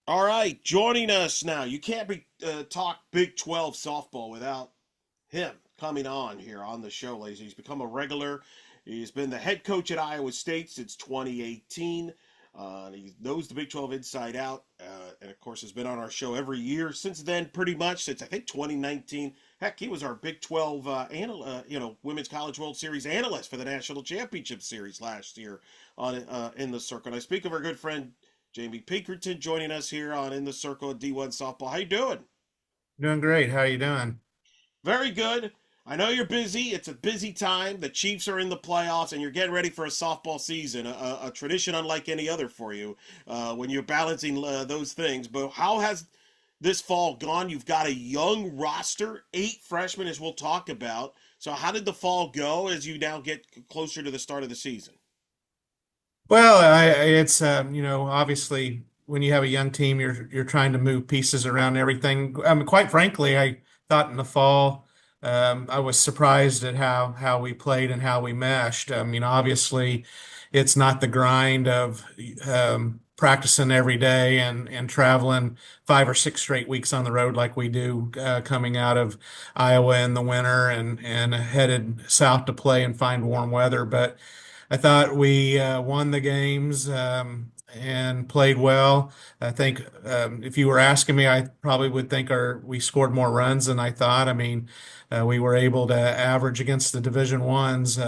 All right, joining us now. You can't talk Big 12 softball without him coming on here on the show, ladies. He's become a regular. He's been the head coach at Iowa State since 2018. He knows the Big 12 inside out, and of course has been on our show every year since then, pretty much since I think 2019. Heck, he was our Big 12 Women's College World Series analyst for the National Championship Series last year on in the circle. And I speak of our good friend Jamie Pinkerton joining us here on In the Circle at D1 Softball. How you doing? Doing great. How you doing? Very good. I know you're busy. It's a busy time. The Chiefs are in the playoffs, and you're getting ready for a softball season, a tradition unlike any other for you when you're balancing those things. But how has this fall gone? You've got a young roster, 8 freshmen, as we'll talk about. So, how did the fall go as you now get closer to the start of the season? Well, it's obviously when you have a young team, you're trying to move pieces around and everything. Quite frankly, I thought in the fall, I was surprised at how we played and how we meshed. I mean, obviously, it's not the grind of practicing every day and traveling 5 or 6 straight weeks on the road like we do coming out of Iowa in the winter and headed south to play and find warm weather, but. I thought we won the games and played well. I think if you were asking me, I probably would think we scored more runs than I thought. I mean, we were able to average against the Division Ones.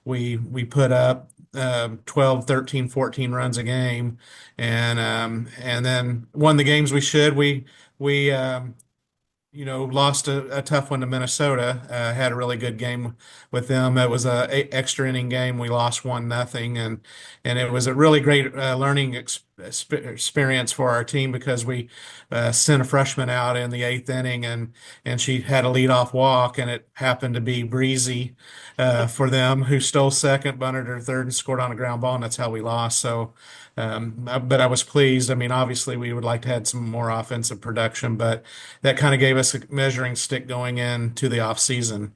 We put up 12, 13, 14 runs a game, and then won the games we should. We lost a tough one to Minnesota. Had a really good game with them. It was a extra inning game. We lost 1-0, and it was a really great learning experience for our team because we sent a freshman out in the eighth inning, and she had a leadoff walk, and it happened to be Breezy for them, who stole second, bunted her third, and scored on a ground ball, and that's how we lost. So. But I was pleased. I mean, obviously, we would like to have some more offensive production, but that kind of gave us a measuring stick going into the off season.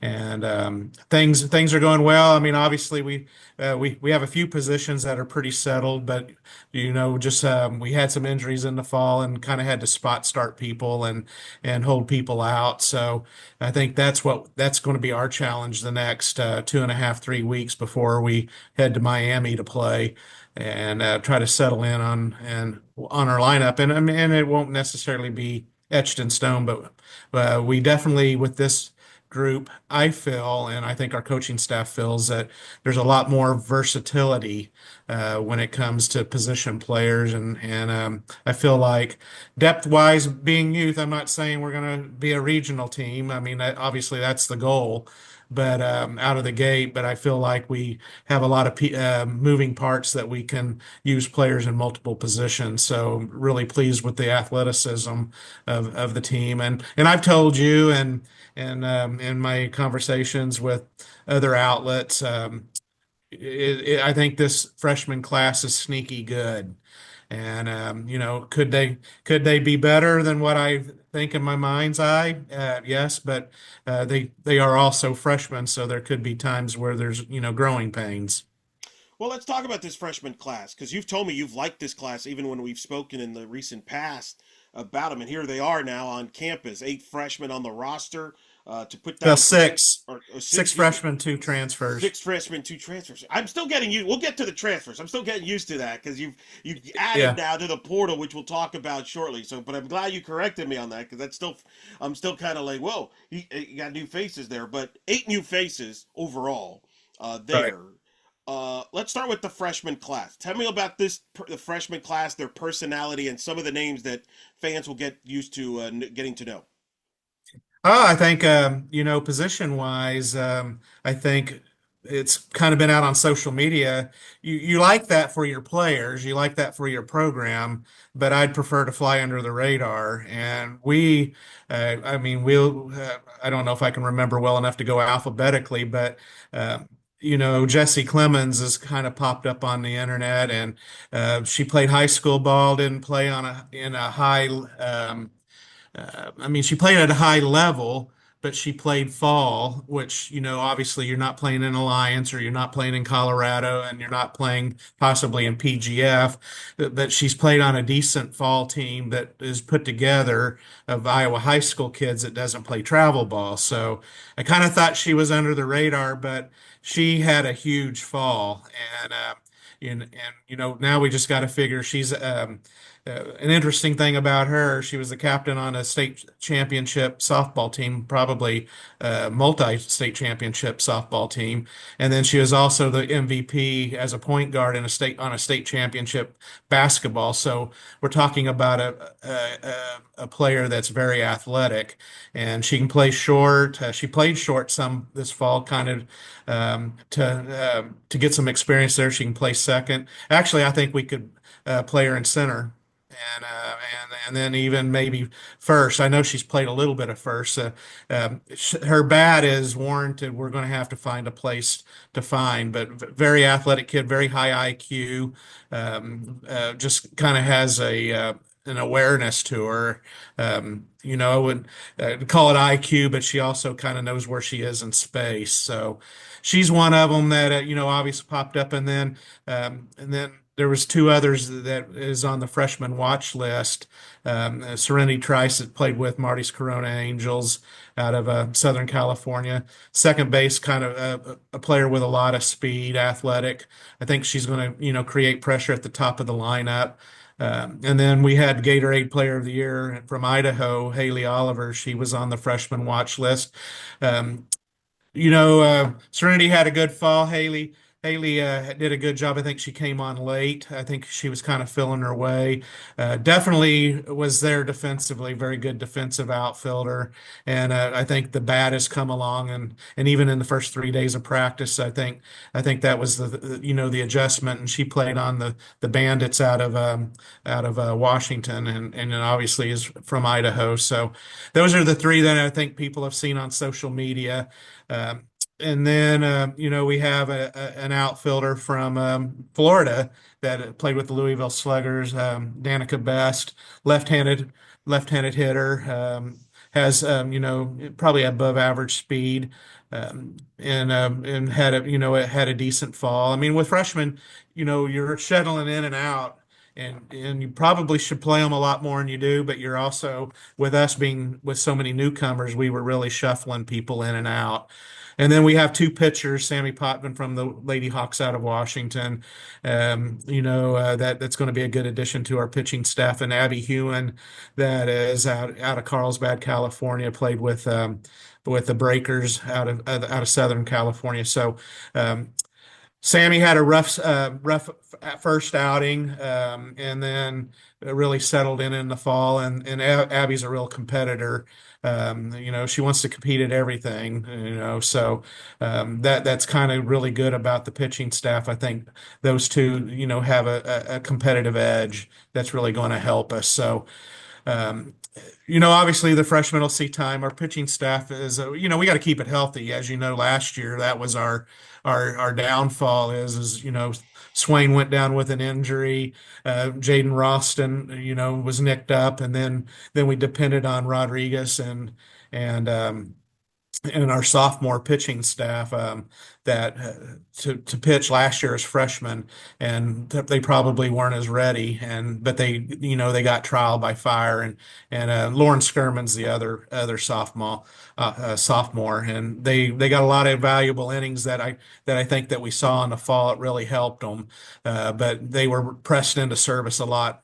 And things are going well. I mean, obviously, we have a few positions that are pretty settled, but just we had some injuries in the fall and kind of had to spot start people and hold people out. So I think that's going to be our challenge the next 2.5, 3 weeks before we head to Miami to play and try to settle in on our lineup. And I mean, and it won't necessarily be etched in stone, but we definitely with this group, I feel, and I think our coaching staff feels that there's a lot more versatility when it comes to position players, and I feel like depth-wise, being youth, I'm not saying we're going to be a regional team. I mean, obviously that's the goal. But out of the gate, but I feel like we have a lot of moving parts that we can use players in multiple positions. So really pleased with the athleticism of the team, and I've told you and in my conversations with other outlets, I think this freshman class is sneaky good. And could they be better than what I think in my mind's eye? Yes, but they are also freshmen, so there could be times where there's growing pains. Well, let's talk about this freshman class because you've told me you've liked this class even when we've spoken in the recent past about them. And here they are now on campus, 8 freshmen on the roster to put Well, down six, or six, six excuse me, freshmen, two transfers. 6 freshmen, 2 transfers. I'm still getting you. We'll get to the transfers. I'm still getting used to that because you've added Yeah. now to the portal, which we'll talk about shortly. So, but I'm glad you corrected me on that because I'm still kind of like, whoa, you got new faces there, but 8 new faces overall Right. there. Let's start with the freshman class. Tell me about the freshman class, their personality, and some of the names that fans will get used to getting to know. Oh, I think position wise, I think it's kind of been out on social media. You like that for your players, you like that for your program, but I'd prefer to fly under the radar. And I mean, I don't know if I can remember well enough to go alphabetically, but uh, Jesse Clemens has kind of popped up on the internet, and she played high school ball, didn't play in a high. I mean, she played at a high level, but she played fall, which, obviously you're not playing in Alliance or you're not playing in Colorado and you're not playing possibly in PGF, but she's played on a decent fall team that is put together of Iowa high school kids that doesn't play travel ball. So I kind of thought she was under the radar, but she had a huge fall. And now we just got to figure she's an interesting thing about her. She was the captain on a state championship softball team, probably multi-state championship softball team, and then she was also the MVP as a point guard in a state championship basketball. So we're talking about a player that's very athletic, and she can play short. She played short some this fall, kind of to get some experience there. She can play second. Actually, I think we could play her in center. And then even maybe first. I know she's played a little bit of first. Her bat is warranted. We're going to have to find a place to find, but very athletic kid, very high IQ. Just kind of has a an awareness to her. I wouldn't call it IQ, but she also kind of knows where she is in space. So she's one of them that obviously popped up, and then there was two others that is on the freshman watch list. Serenity Trice that played with Marty's Corona Angels out of Southern California. Second base, kind of a player with a lot of speed, athletic. I think she's going to, create pressure at the top of the lineup. And then we had Gatorade Player of the Year from Idaho, Haley Oliver. She was on the freshman watch list. Um, Serenity had a good fall. Haley did a good job. I think she came on late. I think she was kind of filling her way. Definitely was there defensively, very good defensive outfielder. And I think the bat has come along, and even in the first 3 days of practice, I think that was the adjustment. And she played on the Bandits out of Washington, and obviously is from Idaho. So those are the three that I think people have seen on social media. Um, and then, we have an outfielder from Florida that played with the Louisville Sluggers, Danica Best, left-handed left-handed hitter, has probably above average speed, and had a decent fall. I mean, with freshmen, you're settling in and out. And you probably should play them a lot more than you do, but you're also with us being with so many newcomers, we were really shuffling people in and out. And then we have two pitchers, Sammy Potvin from the Lady Hawks out of Washington. That's going to be a good addition to our pitching staff. And Abby Hewen, that is out of Carlsbad, California, played with the Breakers out of Southern California. So Sammy had a rough first outing, and then really settled in the fall. And Abby's a real competitor. She wants to compete at everything. So that's kind of really good about the pitching staff. I think those two, have a competitive edge that's really going to help us. So. Um, Obviously the freshmen will see time. Our pitching staff is, we got to keep it healthy. As you know, last year that was our downfall. Swain went down with an injury. Jaden Ralston, was nicked up, and then we depended on Rodriguez and and our sophomore pitching staff that to pitch last year as freshmen, and they probably weren't as ready. But they got trial by fire, and Lauren Skirman's the other sophomore, and they got a lot of valuable innings that I think that we saw in the fall. It really helped them, but they were pressed into service a lot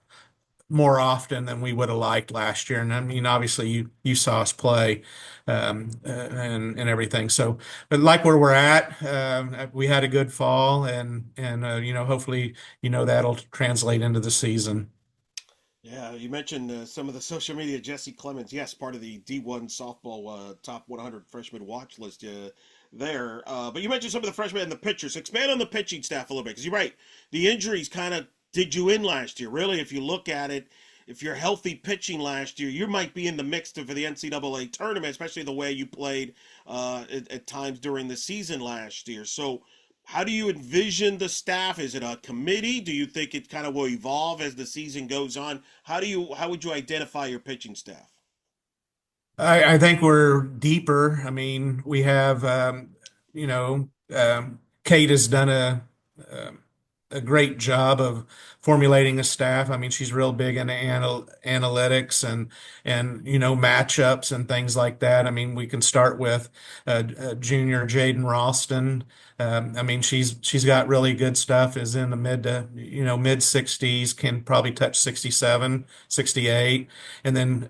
more often than we would have liked last year. And I mean, obviously you saw us play, and everything. So, but like where we're at, we had a good fall, and hopefully, that'll translate into the season. Yeah, you mentioned some of the social media. Jesse Clemens, yes, part of the D1 softball top 100 freshman watch list there. But you mentioned some of the freshmen and the pitchers. Expand on the pitching staff a little bit, because you're right. The injuries kind of did you in last year. Really, if you look at it, if you're healthy pitching last year, you might be in the mix for the NCAA tournament, especially the way you played at times during the season last year. So how do you envision the staff? Is it a committee? Do you think it kind of will evolve as the season goes on? How would you identify your pitching staff? I think we're deeper. I mean, we have, Kate has done um, a great job of formulating a staff. I mean, she's real big into analytics and matchups and things like that. I mean, we can start with junior Jaden Ralston. I mean, she's got really good stuff. Is in the mid 60s, can probably touch 67, 68, and then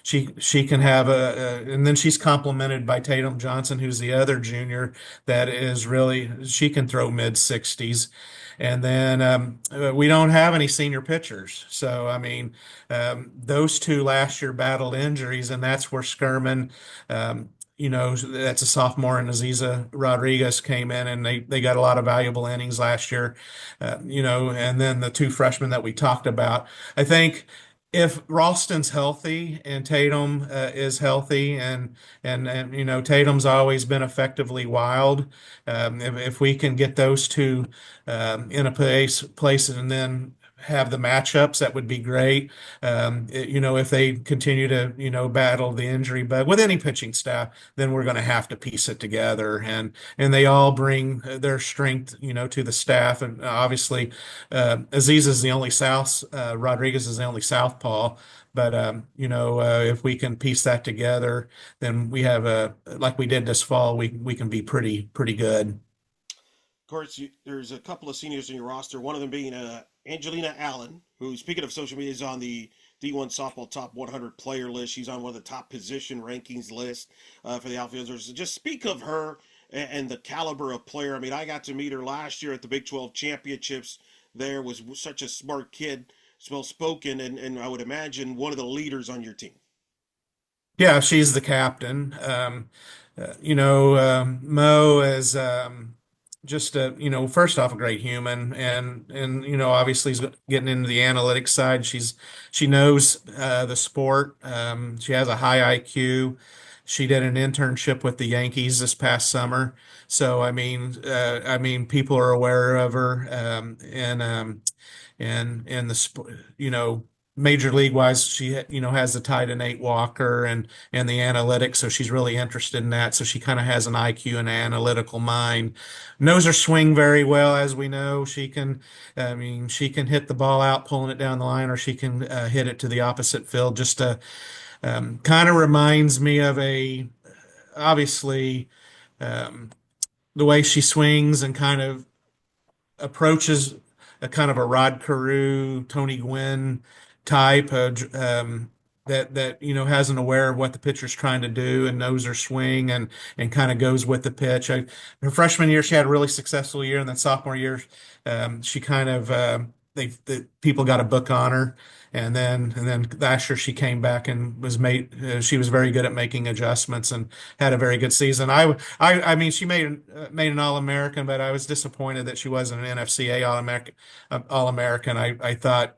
she can have and then she's complemented by Tatum Johnson, who's the other junior that is really she can throw mid 60s. And then we don't have any senior pitchers. So, I mean, those two last year battled injuries, and that's where Skirman, that's a sophomore, and Aziza Rodriguez came in, and they got a lot of valuable innings last year, and then the two freshmen that we talked about. I think if Ralston's healthy and Tatum is healthy, and Tatum's always been effectively wild, if we can get those two in a place and then have the matchups, that would be great. If they continue to battle the injury bug with any pitching staff, then we're going to have to piece it together, and they all bring their strength to the staff. And obviously Aziz is the only South, Rodriguez is the only Southpaw. But if we can piece that together, then we have like we did this fall, we can be pretty good. Of course, there's a couple of seniors in your roster. One of them being Angelina Allen, who, speaking of social media, is on the D1 Softball Top 100 player list. She's on one of the top position rankings list for the outfielders. Just speak of her and the caliber of player. I mean, I got to meet her last year at the Big 12 Championships. There was such a smart kid, well spoken, and I would imagine one of the leaders on your team. Yeah, she's the captain. Mo is just first off, a great human, and obviously is getting into the analytics side. She knows the sport. She has a high IQ. She did an internship with the Yankees this past summer, so I mean, people are aware of her, and the major league wise, she has the tight end Nate Walker and the analytics, so she's really interested in that. So she kind of has an IQ and analytical mind. Knows her swing very well, as we know. I mean, she can hit the ball out, pulling it down the line, or she can hit it to the opposite field. Just kind of reminds me of obviously the way she swings and kind of approaches a kind of a Rod Carew, Tony Gwynn type, that hasn't aware of what the pitcher's trying to do and knows her swing and kind of goes with the pitch. Her freshman year, she had a really successful year, and then sophomore year, she kind of the people got a book on her. And then last year she came back and she was very good at making adjustments and had a very good season. I mean, she made an All-American, but I was disappointed that she wasn't an NFCA All-American. I thought,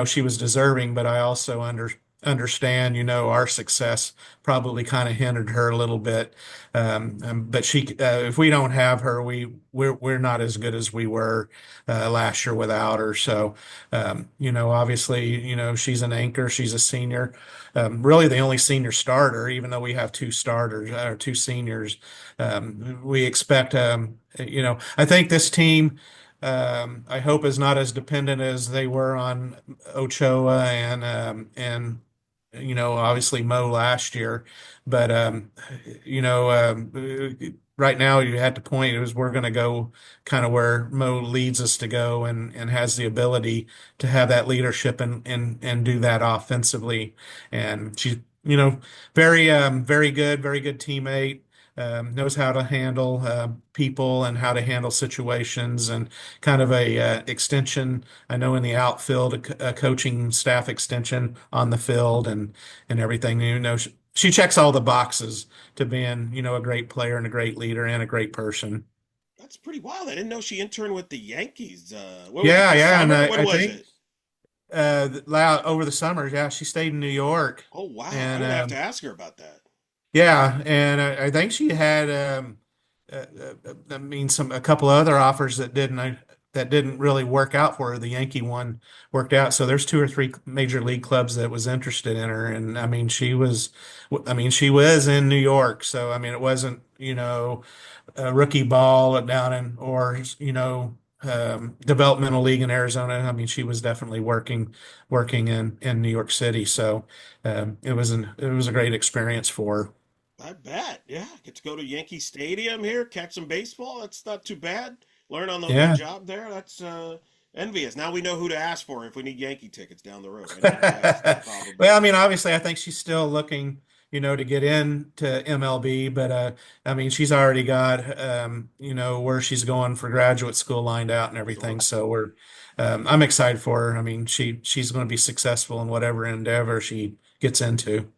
she was deserving, but I also understand, our success probably kind of hindered her a little bit. But if we don't have her, we're not as good as we were last year without her. So, obviously, she's an anchor. She's a senior, really the only senior starter, even though we have two starters or two seniors. We expect, I think this team. I hope is not as dependent as they were on Ochoa and obviously Mo last year. But right now you had to point it was we're going to go kind of where Mo leads us to go and has the ability to have that leadership and do that offensively. And she's very good, very good teammate. Knows how to handle people and how to handle situations, and kind of a extension. I know in the outfield, a coaching staff extension on the field and everything. She checks all the boxes to being a great player and a great leader and a great person. That's pretty wild. I didn't know she interned with the Yankees. What was it, Yeah, this yeah, and summer? I, When I was think it? over the summer, yeah, she stayed in New York, Oh, wow. I'm and going to have to ask her about that. yeah, and I think she had I mean, a couple other offers that didn't. that didn't really work out for her. The Yankee one worked out. So there's two or three major league clubs that was interested in her. And I mean, she was in New York. So, I mean, it wasn't, rookie ball down in, or, developmental league in Arizona. I mean, she was definitely working in New York City. So, it was a great experience for her. I bet. Yeah, get to go to Yankee Stadium here, catch some baseball. That's not too bad. Learn on the Yeah. job there. That's envious. Now we know who to ask for if we need Yankee tickets down the road. I know who to ask, Well, probably. I mean, obviously, I think she's still looking, to get into MLB, but I mean, she's already got, where she's going for graduate school lined out and everything. Sure. So I'm excited for her. I mean, she's going to be successful in whatever endeavor she gets into.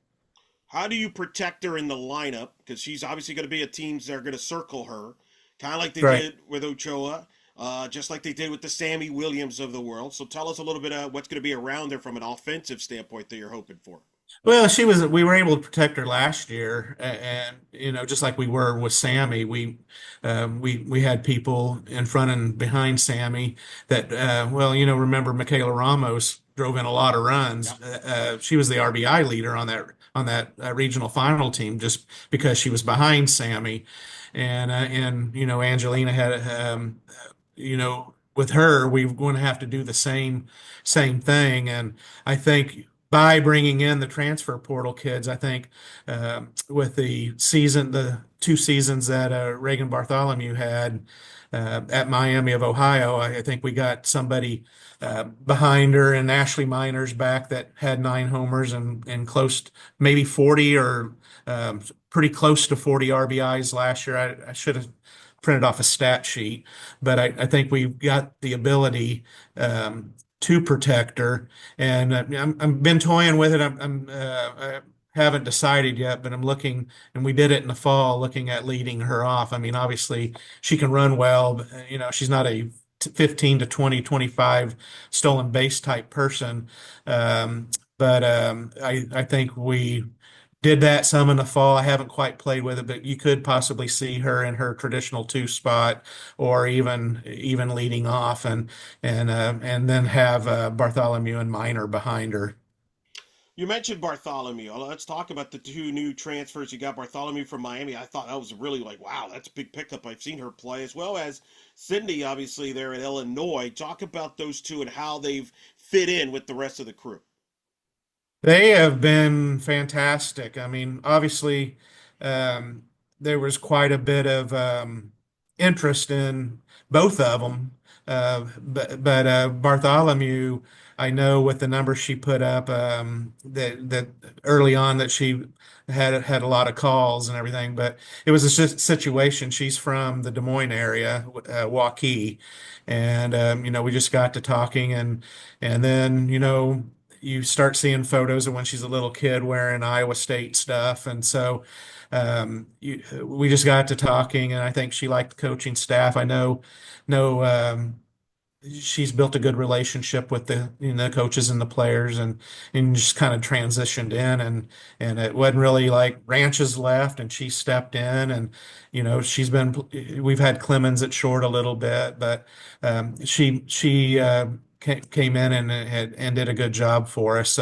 How do you protect her in the lineup? Because she's obviously going to be a teams that are going to circle her, kind of like they Right. did with Ochoa, just like they did with the Sammy Williams of the world. So tell us a little bit of what's going to be around there from an offensive standpoint that you're hoping for. Well, we were able to protect her last year, and, just like we were with Sammy, we had people in front and behind Sammy that, well, remember Michaela Ramos drove in a lot of runs. Yeah. She was the RBI leader on that regional final team just because she was behind Sammy, and Angelina had, with her, we're going to have to do the same thing, and I think by bringing in the transfer portal kids, I think with the 2 seasons that Reagan Bartholomew had at Miami of Ohio, I think we got somebody behind her and Ashley Miners back that had 9 homers and maybe 40 or pretty close to 40 RBIs last year. I should have printed off a stat sheet, but I think we've got the ability to protect her. And I've been toying with it. I haven't decided yet, but I'm looking, and we did it in the fall, looking at leading her off. I mean, obviously she can run well, but, she's not a 15 to 20, 25 stolen base type person. But I think we did that some in the fall. I haven't quite played with it, but you could possibly see her in her traditional two spot, or even leading off, and then have Bartholomew and Minor behind her. You mentioned Bartholomew. Let's talk about the two new transfers. You got Bartholomew from Miami. I thought that was really like, wow, that's a big pickup. I've seen her play as well as Cindy, obviously, there at Illinois. Talk about those two and how they've fit in with the rest of the crew. They have been fantastic. I mean, obviously, um, there was quite a bit of interest in both of them. But Bartholomew, I know with the numbers she put up, that early on that she had a lot of calls and everything. But it was a situation. She's from the Des Moines area, Waukee, and we just got to talking, and then you start seeing photos of when she's a little kid wearing Iowa State stuff. And so we just got to talking, and I think she liked the coaching staff. I know she's built a good relationship with the coaches and the players, and just kind of transitioned in, and it wasn't really like Ranches left and she stepped in, and we've had Clemens at short a little bit, but she came in and did a good job for us.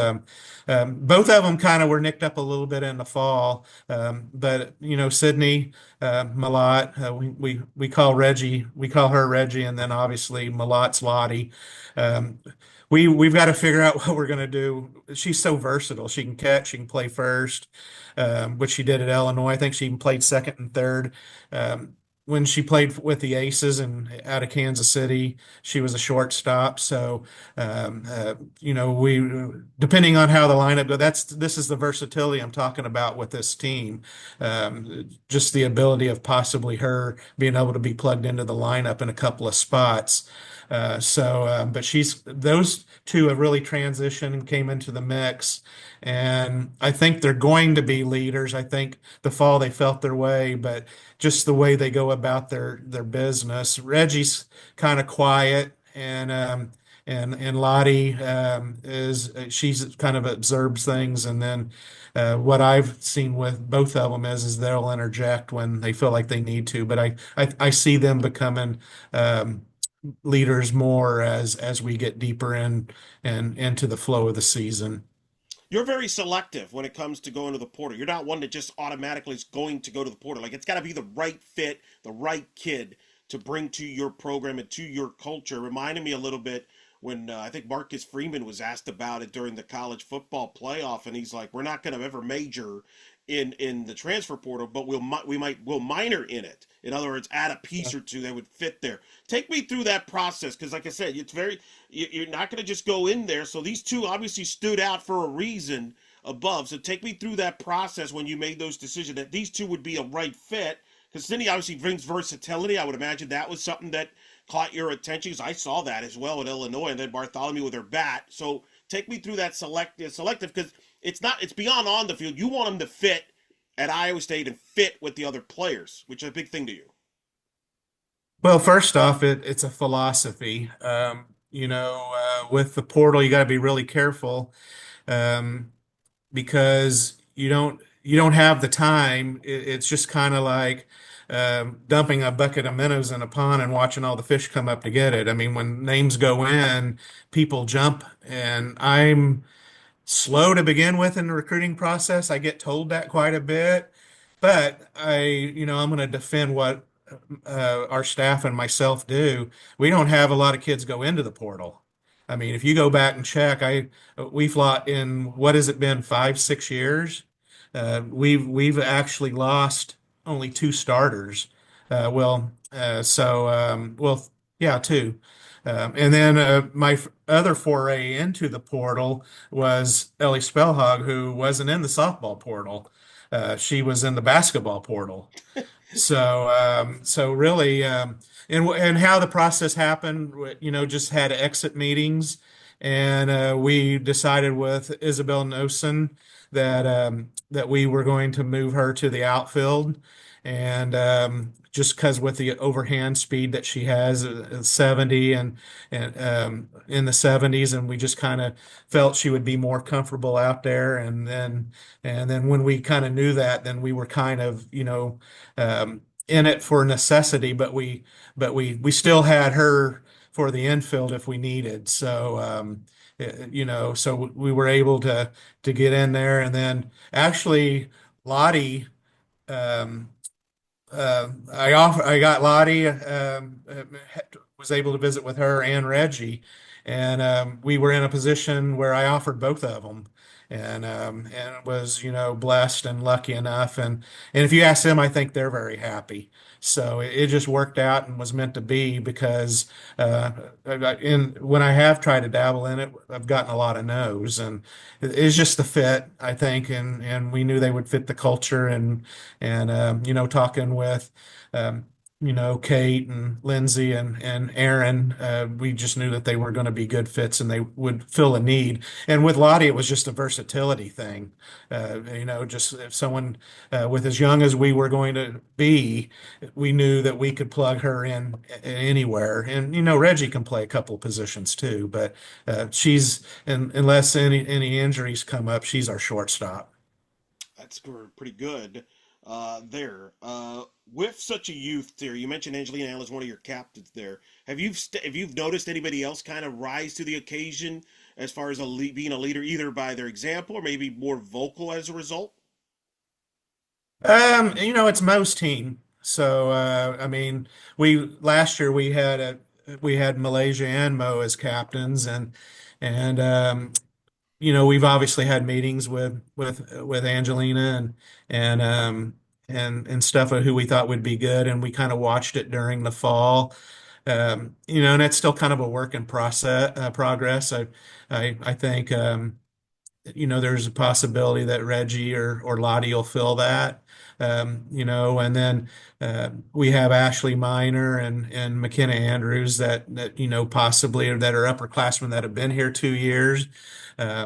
Both of them kind of were nicked up a little bit in the fall, but Sydney Malott, we call her Reggie, and then obviously Malott's Lottie. Um, we've got to figure out what we're going to do. She's so versatile. She can catch, she can play first, which she did at Illinois. I think she even played second and third. When she played with the Aces and out of Kansas City, she was a shortstop. So, we depending on how the lineup goes, this is the versatility I'm talking about with this team. Just the ability of possibly her being able to be plugged into the lineup in a couple of spots. But those two have really transitioned and came into the mix, and I think they're going to be leaders. I think the fall they felt their way, but just the way they go about their business. Reggie's kind of quiet, and Lottie is she's kind of observes things, and then what I've seen with both of them is they'll interject when they feel like they need to. But I see them becoming leaders more as we get deeper in and into the flow of the season. You're very selective when it comes to going to the portal. You're not one that just automatically is going to go to the portal. Like it's got to be the right fit, the right kid to bring to your program and to your culture. It reminded me a little bit when I think Marcus Freeman was asked about it during the college football playoff, and he's like, "We're not going to ever major in the transfer portal, but we'll minor in it. In other words, add a piece or two that would fit there." Take me through that process because, like I said, it's very you're not going to just go in there. So these two obviously stood out for a reason above. So take me through that process when you made those decisions that these two would be a right fit. Because then he obviously brings versatility. I would imagine that was something that caught your attention. Because I saw that as well in Illinois, and then Bartholomew with her bat. So take me through that selective because it's beyond on the field. You want them to fit at Iowa State and fit with the other players, which is a big thing to you. Well, first off, it's a philosophy. With the portal, you got to be really careful um, because you don't have the time. It's just kind of like dumping a bucket of minnows in a pond and watching all the fish come up to get it. I mean, when names go in, people jump, and I'm slow to begin with in the recruiting process. I get told that quite a bit, but I'm going to defend what our staff and myself do. We don't have a lot of kids go into the portal. I mean, if you go back and check, we've lot in what has it been, 5, 6 years? We've actually lost only two starters. Yeah, two. And then my other foray into the portal was Ellie Spellhog, who wasn't in the softball portal. She was in the basketball portal. So really, and how the process happened, just had exit meetings, and we decided with Isabel Nosen that we were going to move her to the outfield, and just because with the overhand speed that she has, 70 and in the 70s, and we just kind of felt she would be more comfortable out there, and then when we kind of knew that, then we were kind of, in it for necessity, but we still had her for the infield if we needed. So we were able to get in there, and then actually Lottie, um, I got Lottie, was able to visit with her and Reggie, and we were in a position where I offered both of them, and was blessed and lucky enough, and if you ask them, I think they're very happy. So it just worked out and was meant to be because when I have tried to dabble in it, I've gotten a lot of no's, and it's just the fit, I think, and we knew they would fit the culture, and talking with um, Kate and Lindsay and Aaron, we just knew that they were going to be good fits and they would fill a need. And with Lottie, it was just a versatility thing. Just if someone with as young as we were going to be, we knew that we could plug her in anywhere. And Reggie can play a couple of positions too, but unless any injuries come up, she's our shortstop. That's pretty good there. With such a youth there, you mentioned Angelina Allen is one of your captains there. Have you noticed anybody else kind of rise to the occasion as far as being a leader, either by their example or maybe more vocal as a result? It's Mo's team. So, I mean, we last year we had Malaysia and Mo as captains, and we've obviously had meetings with Angelina and stuff of who we thought would be good, and we kind of watched it during the fall. And it's still kind of a work in progress. I think there's a possibility that Reggie or Lottie will fill that. And then we have Ashley Miner and McKenna Andrews that possibly or that are upperclassmen that have been here 2 years. I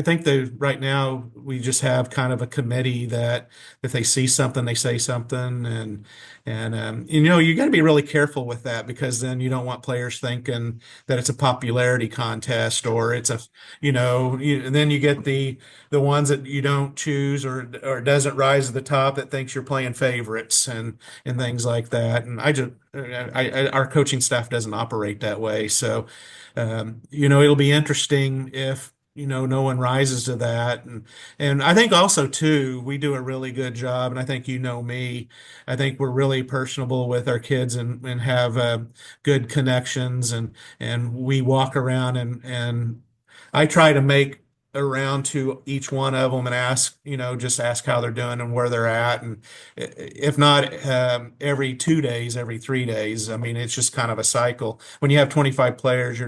think that right now we just have kind of a committee that if they see something, they say something, and you got to be really careful with that because then you don't want players thinking that it's a popularity contest or it's and then you get the ones that you don't choose or doesn't rise to the top that thinks you're playing favorites and things like that. And our coaching staff doesn't operate that way. So, it'll be interesting if, no one rises to that. And I think also too, we do a really good job. And I think, me, I think we're really personable with our kids and have good connections and we walk around and I try to make around to each one of them and ask, just ask how they're doing and where they're at. And if not every 2 days, every 3 days. I mean, it's just kind of a cycle. When you have 25 players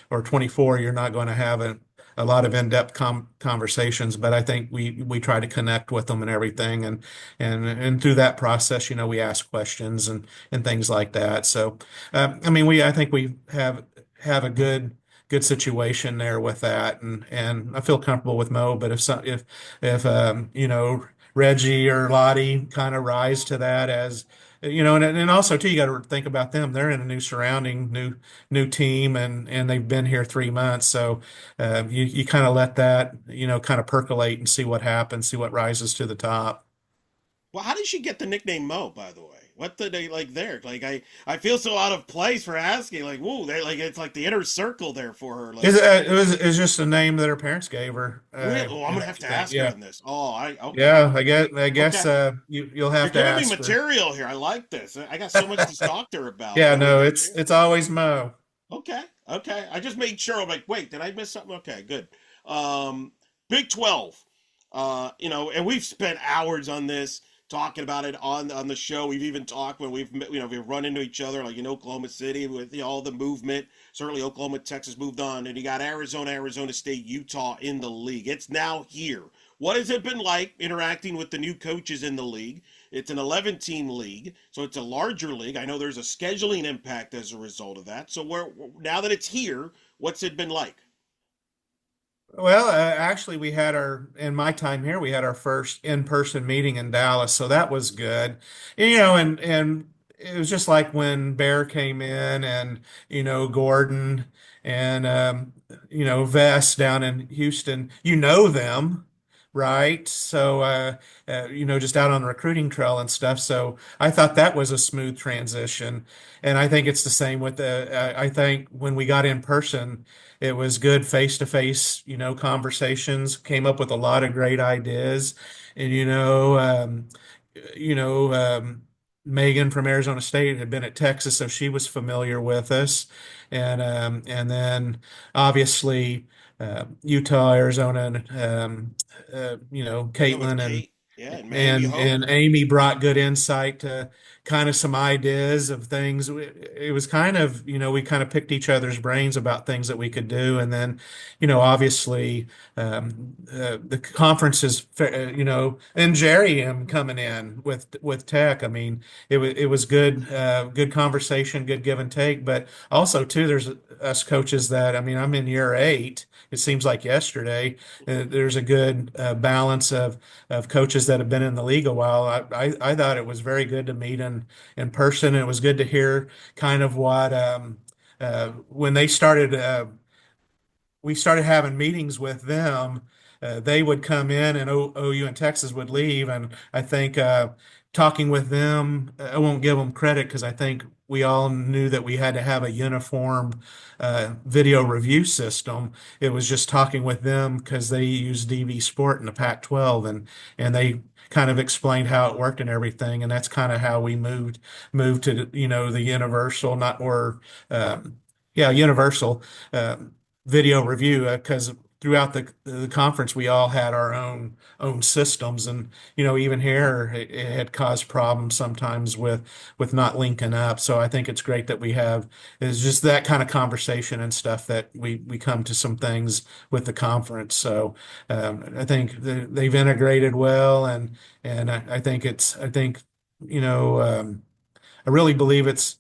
or 24, you're not going to have a lot of in-depth conversations, but I think we try to connect with them and everything, and through that process, we ask questions and things like that. So, I mean, I think we have a good situation there with that, and I feel comfortable with Mo. But if Reggie or Lottie kind of rise to that as and also too, you got to think about them. They're in a new surrounding, new team, and they've been here 3 months. So you kind of let that kind of percolate and see what happens, see what rises to the top. Well, how did she get the nickname Mo, by the way? What did they like there? Like I feel so out of place for asking. Like, whoa, they like it's like the inner circle there for her. Like, It was just a name that her parents gave her, really? Oh, I'm and gonna have to everything. ask her Yeah, on this. Oh, I okay, yeah. I guess okay. you'll You're have to giving me ask her. material here. I like this. I got so much to talk to her about Yeah, when we no, get a it's chance. it's always Mo. Okay, okay. I just made sure. I'm like, wait, did I miss something? Okay, good. Um, Big 12. And we've spent hours on this talking about it on the show. We've even talked when we've run into each other like in Oklahoma City with all the movement. Certainly Oklahoma, Texas moved on, and you got Arizona, Arizona State, Utah in the league. It's now here. What has it been like interacting with the new coaches in the league? It's an 11-team league, so it's a larger league. I know there's a scheduling impact as a result of that. So now that it's here, what's it been like? Well, actually, in my time here, we had our first in-person meeting in Dallas, so that was good. And it was just like when Bear came in and, Gordon and, Vest down in Houston, them, right? So, just out on the recruiting trail and stuff. So I thought that was a smooth transition. And I think it's the same with I think when we got in person, it was good face-to-face, conversations, came up with a lot of great ideas. And, you know, um, Megan from Arizona State had been at Texas, so she was familiar with us. And then obviously Utah, Arizona, and Yeah, with Caitlin and Kate. Yeah, and Amy and Hope. and Amy brought good insight to kind of some ideas of things. It was kind of, we kind of picked each other's brains about things that we could do. And then, obviously, the conferences, and Jerry coming in with tech. I mean, it was good conversation, good give and take. But also too, there's us coaches that, I mean, I'm in year 8. It seems like yesterday. There's a good balance of coaches that have been in the league a while. I thought it was very good to meet in person. It was good to hear kind of what when they started we started having meetings with them. They would come in, and OU and Texas would leave. And I think talking with them, I won't give them credit because I think we all knew that we had to have a uniform video review system. It was just talking with them because they use DV Sport in the Pac-12, and they kind of explained how it worked and everything. And that's kind of how we moved to the universal, not or yeah, universal. Um, Video review because throughout the conference we all had our own systems, and even here it had caused problems sometimes with not linking up. So I think it's great that we have is just that kind of conversation and stuff that we come to some things with the conference. So I think they've integrated well, and I think I really believe it's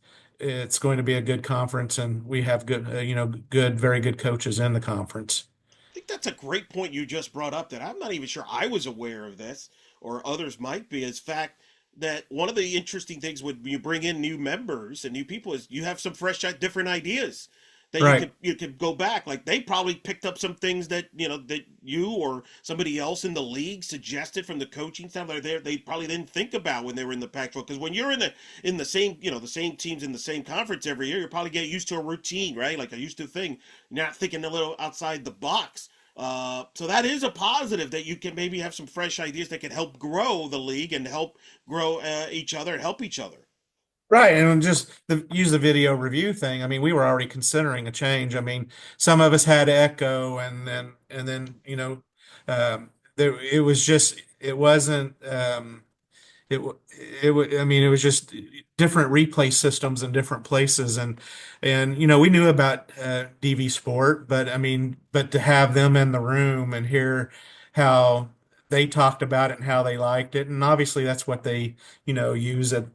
going to be a good conference, and we have good, very good coaches in the conference. I think that's a great point you just brought up that I'm not even sure I was aware of this or others might be is fact that one of the interesting things when you bring in new members and new people is you have some fresh different ideas that Right. you could go back. Like they probably picked up some things that that you or somebody else in the league suggested from the coaching staff that they probably didn't think about when they were in the Pac-12. Because when you're in the same the same teams in the same conference every year, you probably get used to a routine, right? Like a used to thing, not thinking a little outside the box. So that is a positive that you can maybe have some fresh ideas that can help grow the league and help grow each other and help each other. Right, and just use the video review thing. I mean, we were already considering a change. I mean, some of us had echo, and then it was just it wasn't. It w- I mean, it was just different replay systems in different places, and we knew about DV Sport, but I mean, but to have them in the room and hear how they talked about it and how they liked it, and obviously that's what they use at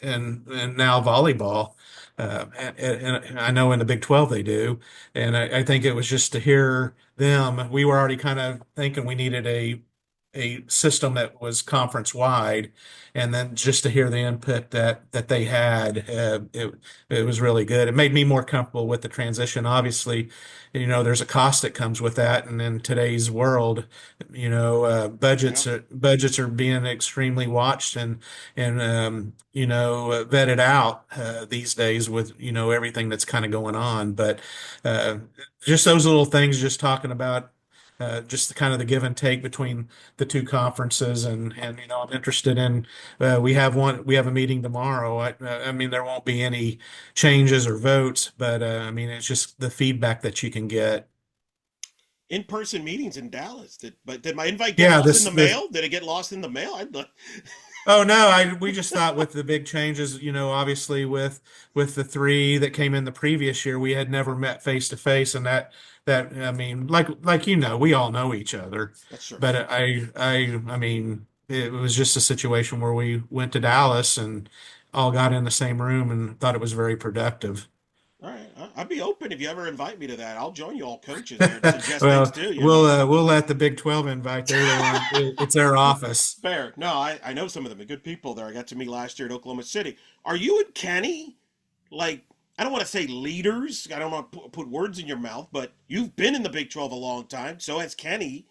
and now volleyball. And I know in the Big 12 they do, and I think it was just to hear them. We were already kind of thinking we needed a system that was conference wide, and then just to hear the input that they had, it was really good. It made me more comfortable with the transition. Obviously, there's a cost that comes with that, and in today's world, Yeah. budgets are being extremely watched and vetted out these days with everything that's kind of going on. But uh, just those little things, just talking about just the kind of the give and take between the two conferences, and I'm interested in we have a meeting tomorrow. I mean there won't be any changes or votes, but I mean it's just the feedback that you can get. In-person meetings in Dallas. Did my invite get Yeah, lost in the this mail? Did it get lost in the mail? I'd look. Oh no, we just thought with the big changes, obviously with the three that came in the previous year, we had never met face to face, and that I mean, like we all know each other, That's true. but I mean, it was just a situation where we went to Dallas and all got in the same room and thought it was very productive. All right, I'd be open if you ever invite me to that. I'll join you all coaches there and suggest things Well, too. we'll let the Big 12 invite. They're the one. It's their office. Fair. No, I know some of them. They're good people there. I got to meet last year at Oklahoma City. Are you and Kenny like? I don't want to say leaders. I don't want to put words in your mouth, but you've been in the Big 12 a long time. So has Kenny.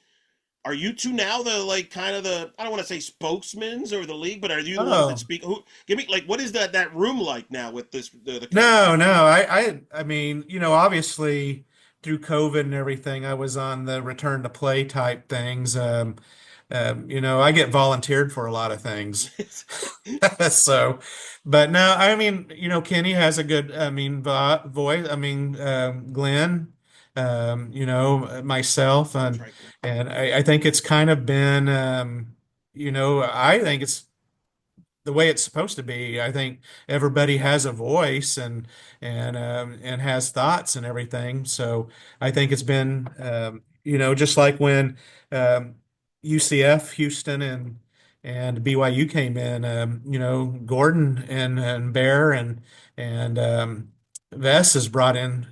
Are you two now the like kind of the I don't want to say spokesmen or the league, but are you the ones that Oh. speak? Who give me like what is that room like now with the No, coaches? no. I mean, obviously through COVID and everything, I was on the return to play type things. I get volunteered for a lot of things. So, but no, I mean, Kenny has a good, I mean, vo voice. I mean, Glenn, myself, and Triton. I think it's kind of been, I think it's the way it's supposed to be. I think everybody has a voice and has thoughts and everything. So I think it's been just like when UCF, Houston, and BYU came in. Gordon and Bear and Vess has brought in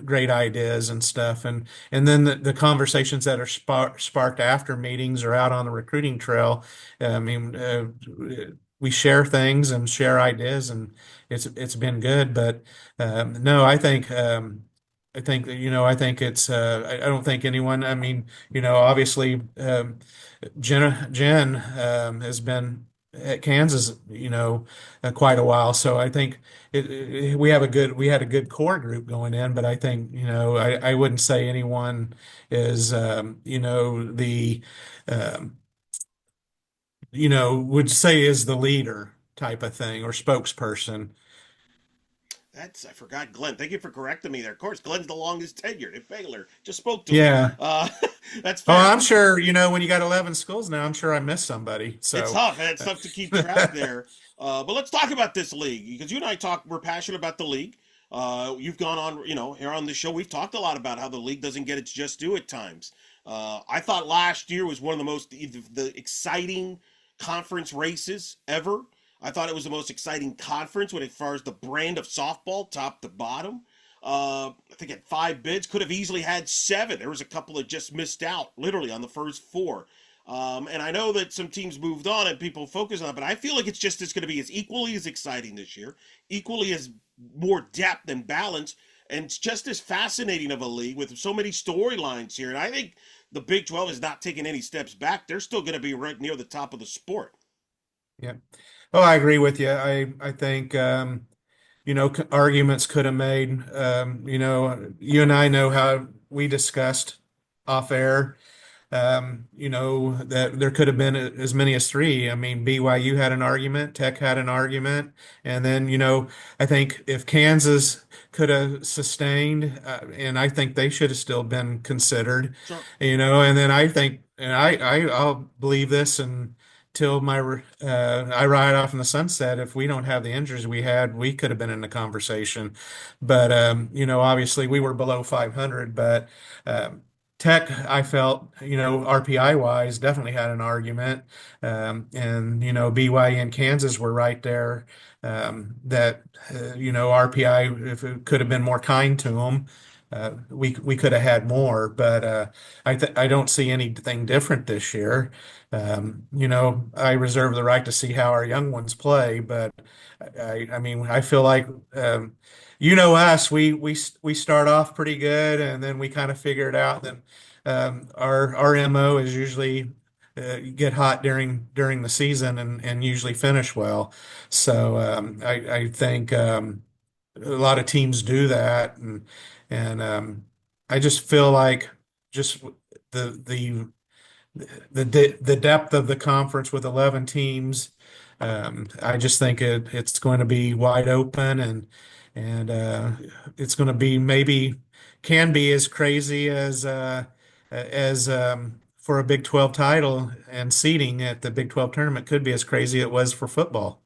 great ideas and stuff, and then the conversations that are sparked after meetings or out on the recruiting trail. I mean, we share things and share ideas, and it's been good. But no, I think that I think it's I don't think anyone. I mean, obviously Jen has been at Kansas, quite a while. So I think we had a good core group going in, but I think I wouldn't say anyone is the um, would say is the leader type of thing or spokesperson. That's I forgot Glenn. Thank you for correcting me there. Of course, Glenn's the longest tenured at Baylor. Just spoke to him. Yeah. That's Oh, fair. I'm sure, when you got 11 schools now, I'm sure I missed somebody. It's So, tough. It's tough to keep track there. But let's talk about this league because you and I talk. We're passionate about the league. You've gone on, here on the show. We've talked a lot about how the league doesn't get its just due at times. I thought last year was one of the exciting conference races ever. I thought it was the most exciting conference when as far as the brand of softball, top to bottom. I think at five bids, could have easily had seven. There was a couple that just missed out, literally on the first four. And I know that some teams moved on and people focus on it, but I feel like it's going to be as equally as exciting this year, equally as more depth and balance. And it's just as fascinating of a league with so many storylines here. And I think the Big 12 is not taking any steps back. They're still going to be right near the top of the sport. Yeah. Oh, I agree with you. I think arguments could have made. You and I know how we discussed off air. That there could have been as many as three. I mean, BYU had an argument, Tech had an argument, and then, I think if Kansas could have sustained, and I think they should have still been considered, Sure. and then I think, and I'll believe this until I ride off in the sunset. If we don't have the injuries we had, we could have been in the conversation. But, obviously we were below 500, but, Tech, I felt, RPI wise, definitely had an argument. And, BYU and Kansas were right there. That, RPI, if it could have been more kind to them, we could have had more. But I don't see anything different this year. I reserve the right to see how our young ones play, but I mean, I feel like us, we start off pretty good, and then we kind of figure it out. Then our MO is usually get hot during the season and usually finish well. So I think a lot of teams do that, and I just feel like just the the the depth of the conference with 11 teams. I just think it's going to be wide open, and it's going to be maybe can be as crazy as for a Big 12 title, and seeding at the Big 12 tournament could be as crazy it was for football.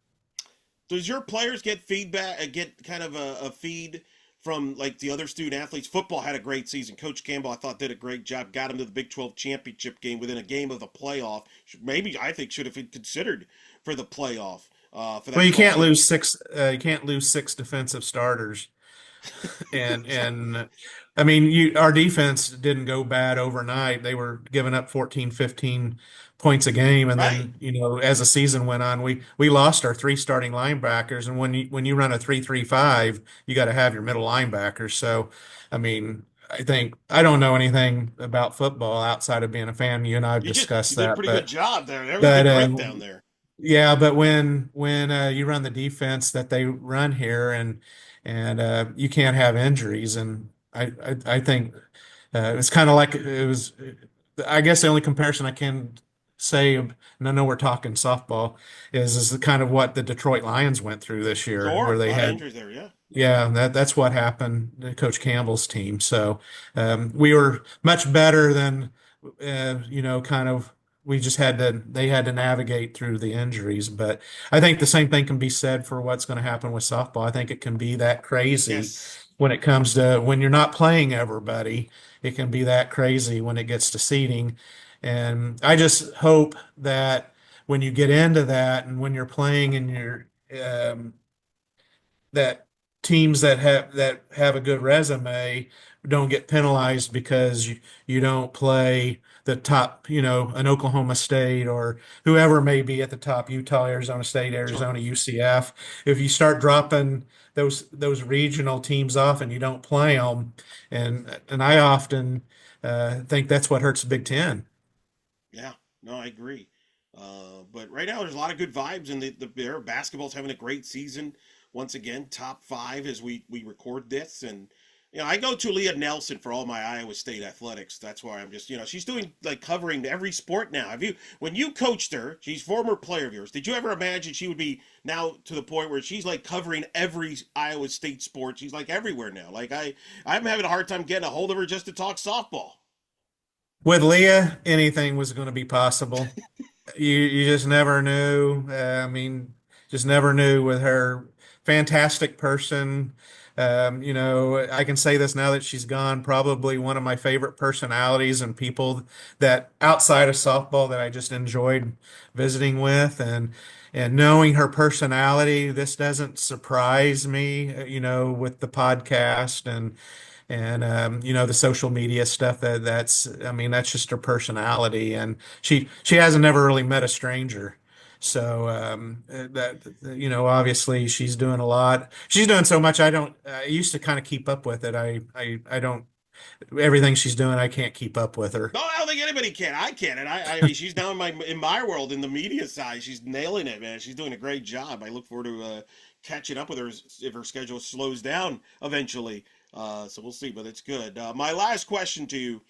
Does your players get feedback, get kind of a feed from like the other student athletes? Football had a great season. Coach Campbell, I thought, did a great job. Got him to the Big 12 championship game within a game of the playoff. Maybe I think should have been considered for the playoff for Well, that 12 seed. you can't lose six defensive starters. And I mean, our defense didn't go bad overnight. They were giving up 14, 15 points a game, and Right. then, as the season went on, we lost our three starting linebackers. And when you run a 3-3-5, you got to have your middle linebackers. So, I mean, I don't know anything about football outside of being a fan. You and I have You discussed did a that, pretty good job there. There was a but good breakdown there. yeah, but when you run the defense that they run here, and you can't have injuries, and I think it's kind of like it was. I guess the only comparison I can say, and I know we're talking softball, is kind of what the Detroit Lions went through this year, where Sure. A they lot of had. injuries there, yeah. Yeah, that's what happened to Coach Campbell's team. So we were much better than kind of we just they had to navigate through the injuries. But I think the same thing can be said for what's going to happen with softball. I think it can be that crazy Yes. when it comes to when you're not playing everybody. It can be that crazy when it gets to seeding. And I just hope that when you get into that and when you're playing and that teams that have a good resume don't get penalized because you don't play the top, an Oklahoma State or whoever may be at the top, Utah, Arizona State, Sure. Arizona, UCF. If you start dropping those regional teams off and you don't play them, and I often think that's what hurts the Big Ten. Yeah, no, I agree. But right now, there's a lot of good vibes, and their basketball's having a great season. Once again, top five as we record this, and I go to Leah Nelson for all my Iowa State athletics. That's why I'm just she's doing like covering every sport now. Have you when you coached her? She's a former player of yours. Did you ever imagine she would be now to the point where she's like covering every Iowa State sport? She's like everywhere now. Like I'm having a hard time getting a hold of her just to talk softball. With Leah, anything was going to be possible. You just never knew. I mean, just never knew with her. Fantastic person. I can say this now that she's gone. Probably one of my favorite personalities and people that outside of softball that I just enjoyed visiting with, and knowing her personality. This doesn't surprise me. With the podcast and the social media stuff that's I mean that's just her personality, and she hasn't never really met a stranger. So obviously she's doing a lot. She's doing so much. I used to kind of keep up with it. I don't. Everything she's doing, I can't keep up with her. No, I don't think anybody can. I can, and I mean, she's now in my world in the media side. She's nailing it, man. She's doing a great job. I look forward to catching up with her if her schedule slows down eventually. So we'll see, but it's good. My last question to you,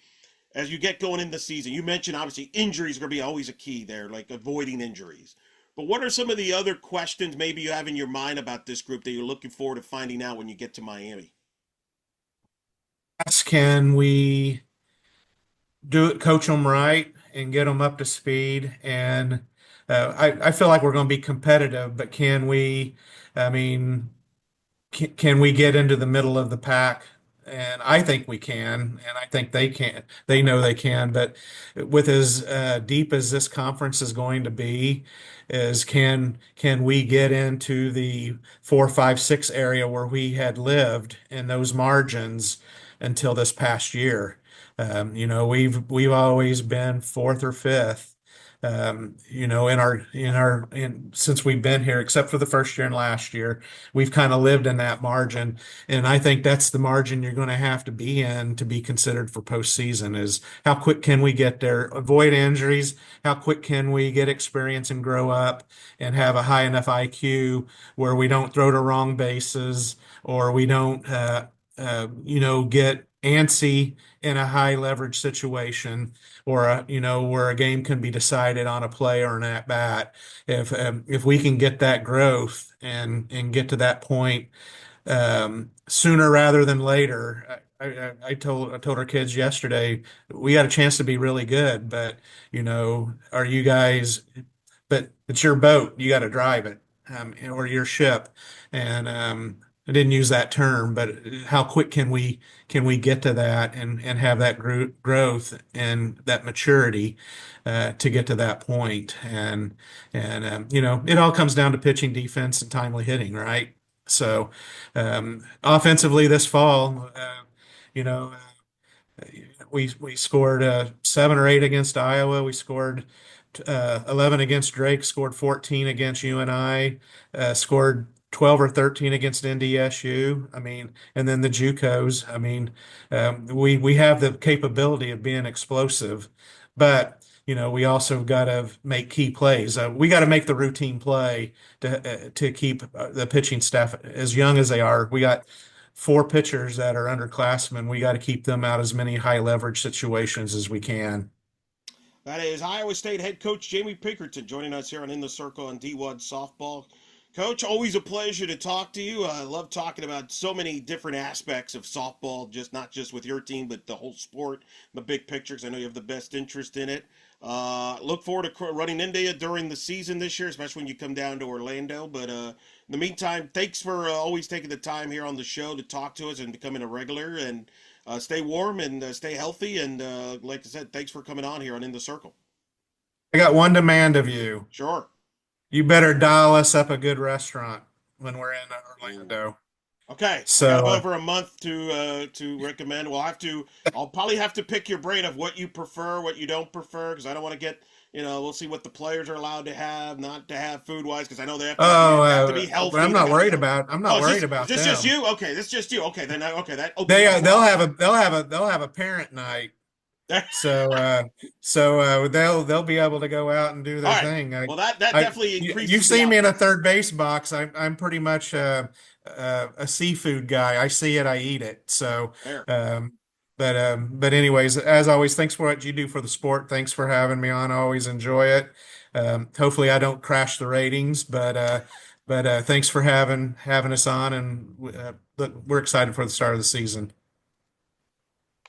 as you get going in the season, you mentioned obviously injuries are going to be always a key there, like avoiding injuries. But what are some of the other questions maybe you have in your mind about this group that you're looking forward to finding out when you get to Miami? Can we do it, coach them right, and get them up to speed? And I feel like we're going to be competitive, but can we? I mean, can we get into the middle of the pack? And I think we can, and I think they can. They know they can, but with as deep as this conference is going to be, is can we get into the 4, 5, 6 area where we had lived in those margins until this past year? We've always been fourth or fifth. In since we've been here, except for the first year and last year, we've kind of lived in that margin. And I think that's the margin you're going to have to be in to be considered for postseason is how quick can we get there, avoid injuries, how quick can we get experience and grow up and have a high enough IQ where we don't throw to wrong bases or we don't, get antsy in a high leverage situation or where a game can be decided on a play or an at bat. If we can get that growth and get to that point sooner rather than later. I told our kids yesterday we got a chance to be really good, but are you guys? But it's your boat. You got to drive it, or your ship. And I didn't use that term, but how quick can we get to that and have that growth and that maturity to get to that point? And it all comes down to pitching, defense, and timely hitting, right? So, offensively this fall, you know, we scored 7 or 8 against Iowa. We scored 11 against Drake. Scored 14 against UNI. Scored 12 or 13 against NDSU. I mean, and then the JUCOs. I mean, we have the capability of being explosive, but we also got to make key plays. We got to make the routine play to keep the pitching staff as young as they are. We got 4 pitchers that are underclassmen. We got to keep them out as many high leverage situations as we can. That is Iowa State head coach Jamie Pinkerton joining us here on In the Circle on D1 Softball. Coach, always a pleasure to talk to you. I love talking about so many different aspects of softball, just not just with your team, but the whole sport, the big pictures. I know you have the best interest in it. Look forward to running into you during the season this year, especially when you come down to Orlando. But in the meantime, thanks for always taking the time here on the show to talk to us and becoming a regular. And stay warm and stay healthy. And like I said, thanks for coming on here on In the Circle. I got one demand of you. Sure. You better dial us up a good restaurant when we're in Ooh. Orlando. Okay, I got So, over a month to recommend. I'll probably have to pick your brain of what you prefer, what you don't prefer, because I don't want to get. We'll see what the players are allowed to have, not to have food wise, because I know they have to oh, have to be but healthy. I'm They not got to be worried healthy. about. I'm Oh, not is worried is about this just them. you? Okay, that's just you. Okay, then okay, that opens They up a they'll lot. have a parent night. So they'll be able to go out and do All their right. thing. Well, that definitely You've increases the seen me in a options. third base box. I'm pretty much a seafood guy. I see it, I eat it. So, There. um, but anyways, as always, thanks for what you do for the sport. Thanks for having me on. I always enjoy it. Hopefully, I don't crash the ratings, but thanks for having us on, and look, we're excited for the start of the season.